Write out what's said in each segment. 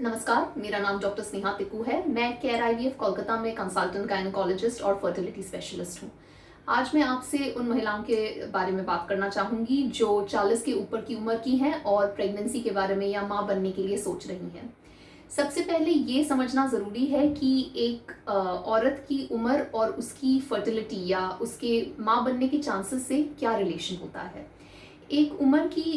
नमस्कार, मेरा नाम डॉक्टर स्नेहा तिक्कू है। मैं केयर आईवीएफ कोलकाता में कंसल्टेंट गायनोकोलॉजिस्ट और फर्टिलिटी स्पेशलिस्ट हूँ। आज मैं आपसे उन महिलाओं के बारे में बात करना चाहूँगी जो 40 के ऊपर की उम्र की हैं और प्रेगनेंसी के बारे में या माँ बनने के लिए सोच रही हैं। सबसे पहले ये समझना ज़रूरी है कि एक औरत की उम्र और उसकी फर्टिलिटी या उसके माँ बनने के चांसेस से क्या रिलेशन होता है। एक उम्र की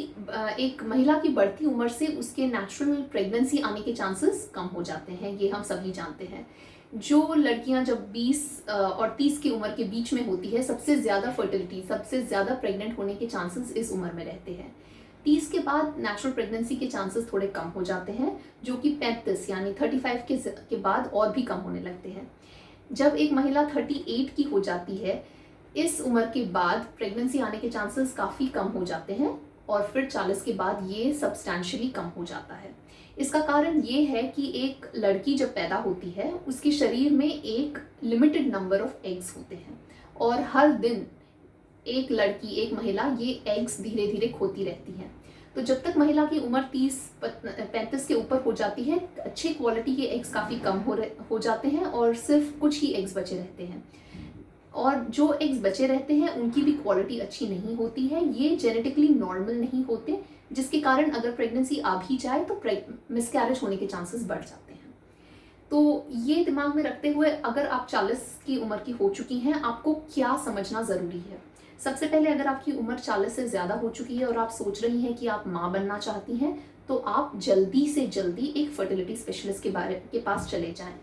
एक महिला की बढ़ती उम्र से उसके नेचुरल प्रेगनेंसी आने के चांसेस कम हो जाते हैं, ये हम सभी जानते हैं। जो लड़कियां जब 20 और 30 की उम्र के बीच में होती है, सबसे ज़्यादा फर्टिलिटी, सबसे ज़्यादा प्रेग्नेंट होने के चांसेस इस उम्र में रहते हैं। 30 के बाद नेचुरल प्रेगनेंसी के चांसेस थोड़े कम हो जाते हैं, जो कि 35 यानी 35 के बाद और भी कम होने लगते हैं। जब एक महिला 38 की हो जाती है, इस उम्र के बाद प्रेगनेंसी आने के चांसेस काफ़ी कम हो जाते हैं और फिर 40 के बाद ये सब्सटैंशियली कम हो जाता है। इसका कारण ये है कि एक लड़की जब पैदा होती है, उसके शरीर में एक लिमिटेड नंबर ऑफ एग्स होते हैं और हर दिन एक लड़की, एक महिला ये एग्स धीरे धीरे खोती रहती है। तो जब तक महिला की उम्र 30-35 के ऊपर हो जाती है, अच्छे क्वालिटी के एग्स काफ़ी कम हो जाते हैं और सिर्फ कुछ ही एग्स बचे रहते हैं। और जो एग्स बचे रहते हैं उनकी भी क्वालिटी अच्छी नहीं होती है, ये जेनेटिकली नॉर्मल नहीं होते, जिसके कारण अगर प्रेगनेंसी आ भी जाए तो मिसकैरेज होने के चांसेस बढ़ जाते हैं। तो ये दिमाग में रखते हुए अगर आप 40 की उम्र की हो चुकी हैं, आपको क्या समझना ज़रूरी है। सबसे पहले, अगर आपकी उम्र 40 से ज़्यादा हो चुकी है और आप सोच रही हैं कि आप माँ बनना चाहती हैं, तो आप जल्दी से जल्दी एक फर्टिलिटी स्पेशलिस्ट के पास चले जाएं।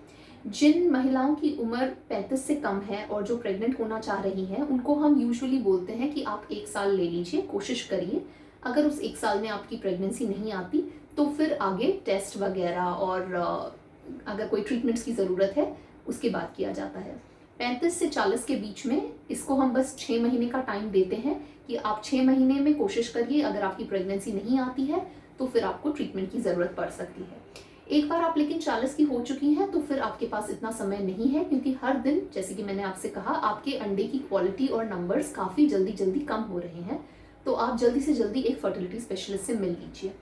जिन महिलाओं की उम्र 35 से कम है और जो प्रेग्नेंट होना चाह रही हैं, उनको हम यूजुअली बोलते हैं कि आप 1 साल ले लीजिए, कोशिश करिए। अगर उस 1 साल में आपकी प्रेगनेंसी नहीं आती तो फिर आगे टेस्ट वगैरह और अगर कोई ट्रीटमेंट्स की ज़रूरत है उसके बाद किया जाता है। 35 से 40 के बीच में इसको हम बस 6 महीने का टाइम देते हैं कि आप 6 महीने में कोशिश करिए। अगर आपकी प्रेगनेंसी नहीं आती है तो फिर आपको ट्रीटमेंट की ज़रूरत पड़ सकती है। एक बार आप लेकिन 40 की हो चुकी हैं तो फिर आपके पास इतना समय नहीं है, क्योंकि हर दिन, जैसे कि मैंने आपसे कहा, आपके अंडे की क्वालिटी और नंबर्स काफ़ी जल्दी जल्दी कम हो रहे हैं। तो आप जल्दी से जल्दी एक फर्टिलिटी स्पेशलिस्ट से मिल लीजिए।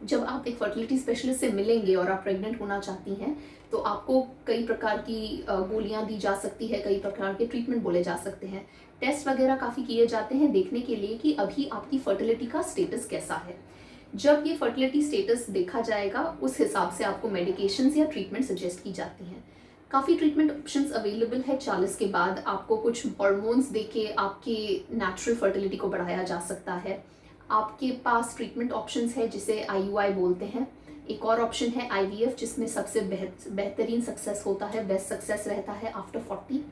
जब आप एक फर्टिलिटी स्पेशलिस्ट से मिलेंगे और आप प्रेग्नेंट होना चाहती हैं, तो आपको कई प्रकार की गोलियां दी जा सकती है, कई प्रकार के ट्रीटमेंट बोले जा सकते हैं। टेस्ट वगैरह काफ़ी किए जाते हैं देखने के लिए कि अभी आपकी फर्टिलिटी का स्टेटस कैसा है। जब ये फर्टिलिटी स्टेटस देखा जाएगा, उस हिसाब से आपको मेडिकेशंस या ट्रीटमेंट सजेस्ट की जाती हैं। काफ़ी ट्रीटमेंट ऑप्शंस अवेलेबल है 40 के बाद। आपको कुछ हार्मोन्स देके आपके नेचुरल फर्टिलिटी को बढ़ाया जा सकता है। आपके पास ट्रीटमेंट ऑप्शंस है जिसे आईयूआई बोलते हैं। एक और ऑप्शन है आईवीएफ, जिसमें सबसे बेहतरीन सक्सेस होता है, बेस्ट सक्सेस रहता है आफ्टर 40।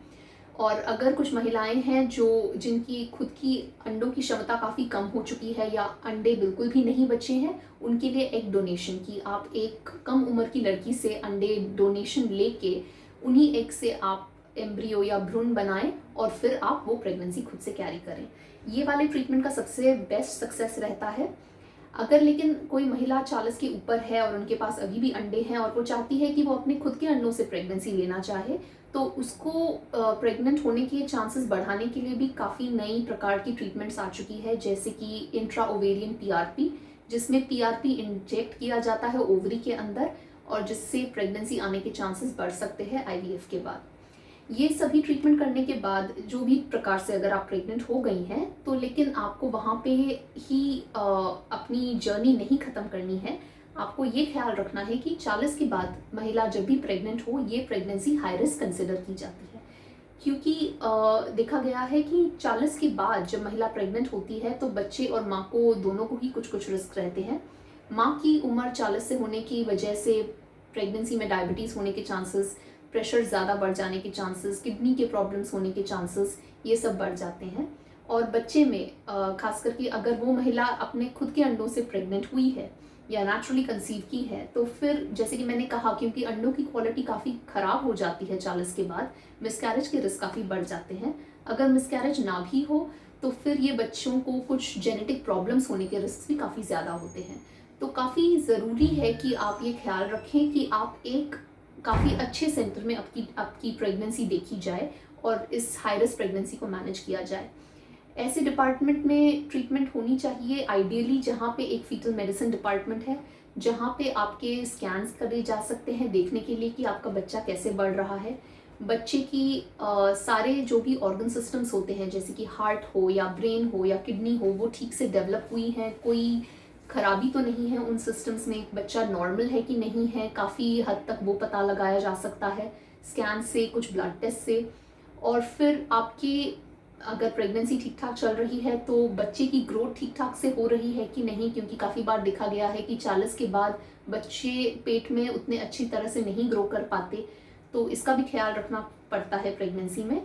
और अगर कुछ महिलाएं हैं जिनकी खुद की अंडों की क्षमता काफ़ी कम हो चुकी है या अंडे बिल्कुल भी नहीं बचे हैं, उनके लिए एग डोनेशन की, आप एक कम उम्र की लड़की से अंडे डोनेशन लेके उन्हीं एग से आप एम्ब्रियो या भ्रूण बनाएं और फिर आप वो प्रेगनेंसी खुद से कैरी करें। ये वाले ट्रीटमेंट का सबसे बेस्ट सक्सेस रहता है। अगर लेकिन कोई महिला 40 के ऊपर है और उनके पास अभी भी अंडे हैं और वो चाहती है कि वो अपने खुद के अंडों से प्रेगनेंसी लेना चाहे, तो उसको प्रेग्नेंट होने के चांसेस बढ़ाने के लिए भी काफ़ी नई प्रकार की ट्रीटमेंट्स आ चुकी है, जैसे कि इंट्रा ओवेरियन पीआरपी, जिसमें पीआरपी इंजेक्ट किया जाता है ओवरी के अंदर और जिससे प्रेगनेंसी आने के चांसेस बढ़ सकते हैं आईवीएफ के बाद। ये सभी ट्रीटमेंट करने के बाद जो भी प्रकार से अगर आप प्रेग्नेंट हो गई हैं, तो लेकिन आपको वहाँ पे ही अपनी जर्नी नहीं ख़त्म करनी है। आपको ये ख्याल रखना है कि 40 के बाद महिला जब भी प्रेग्नेंट हो, ये प्रेगनेंसी हाई रिस्क कंसिडर की जाती है, क्योंकि देखा गया है कि 40 के बाद जब महिला प्रेग्नेंट होती है तो बच्चे और माँ को दोनों को ही कुछ कुछ रिस्क रहते हैं। माँ की उम्र 40 से होने की वजह से प्रेगनेंसी में डायबिटीज़ होने के चांसेस, प्रेशर ज़्यादा बढ़ जाने के चांसेस, किडनी के प्रॉब्लम्स होने के चांसेस, ये सब बढ़ जाते हैं। और बच्चे में खास करके अगर वो महिला अपने खुद के अंडों से प्रेग्नेंट हुई है या नेचुरली कंसीव की है, तो फिर जैसे कि मैंने कहा, क्योंकि अंडों की क्वालिटी काफ़ी ख़राब हो जाती है 40 के बाद, मिसकैरेज के रिस्क काफ़ी बढ़ जाते हैं। अगर मिसकैरेज ना भी हो तो फिर ये बच्चों को कुछ जेनेटिक प्रॉब्लम्स होने के रिस्क भी काफ़ी ज़्यादा होते हैं। तो काफ़ी ज़रूरी है कि आप ये ख्याल रखें कि आप एक काफ़ी अच्छे सेंटर में आपकी प्रेगनेंसी देखी जाए और इस हाई रिस्क प्रेगनेंसी को मैनेज किया जाए। ऐसे डिपार्टमेंट में ट्रीटमेंट होनी चाहिए आइडियली जहाँ पे एक फीटल मेडिसिन डिपार्टमेंट है, जहाँ पे आपके स्कैन्स करे जा सकते हैं देखने के लिए कि आपका बच्चा कैसे बढ़ रहा है। बच्चे की सारे जो भी ऑर्गन सिस्टम्स होते हैं, जैसे कि हार्ट हो या ब्रेन हो या किडनी हो, वो ठीक से डेवलप हुई हैं, कोई खराबी तो नहीं है उन सिस्टम्स में, बच्चा नॉर्मल है कि नहीं है, काफ़ी हद तक वो पता लगाया जा सकता है स्कैन से, कुछ ब्लड टेस्ट से। और फिर आपकी अगर प्रेगनेंसी ठीक ठाक चल रही है तो बच्चे की ग्रोथ ठीक ठाक से हो रही है कि नहीं, क्योंकि काफ़ी बार देखा गया है कि 40 के बाद बच्चे पेट में उतने अच्छी तरह से नहीं ग्रो कर पाते, तो इसका भी ख्याल रखना पड़ता है प्रेगनेंसी में।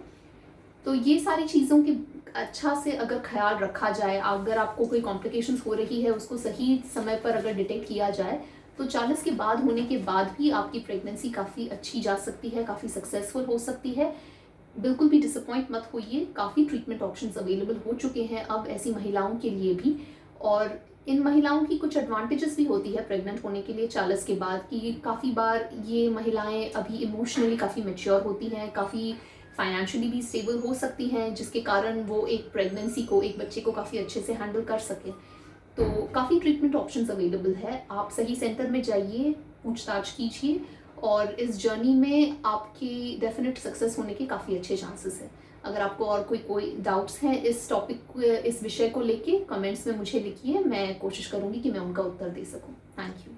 तो ये सारी चीज़ों की अच्छा से अगर ख्याल रखा जाए, अगर आपको कोई कॉम्प्लिकेशंस हो रही है उसको सही समय पर अगर डिटेक्ट किया जाए, तो 40 के बाद होने के बाद भी आपकी प्रेगनेंसी काफ़ी अच्छी जा सकती है, काफ़ी सक्सेसफुल हो सकती है। बिल्कुल भी डिसअपॉइंट मत होइए, काफ़ी ट्रीटमेंट ऑप्शंस अवेलेबल हो चुके हैं अब ऐसी महिलाओं के लिए भी। और इन महिलाओं की कुछ एडवांटेजेस भी होती है प्रेग्नेंट होने के लिए 40 के बाद, कि काफ़ी बार ये महिलाएं अभी इमोशनली काफ़ी मैच्योर होती हैं, काफ़ी फाइनेंशियली भी स्टेबल हो सकती हैं, जिसके कारण वो एक प्रेगनेंसी को, एक बच्चे को काफ़ी अच्छे से हैंडल कर सकें। तो काफ़ी ट्रीटमेंट ऑप्शंस अवेलेबल है, आप सही सेंटर में जाइए, पूछताछ कीजिए, और इस जर्नी में आपकी डेफिनेट सक्सेस होने के काफ़ी अच्छे चांसेस हैं। अगर आपको और कोई डाउट्स हैं इस टॉपिक, इस विषय को लेके, कमेंट्स में मुझे लिखिए, मैं कोशिश करूँगी कि मैं उनका उत्तर दे सकूँ। Thank you.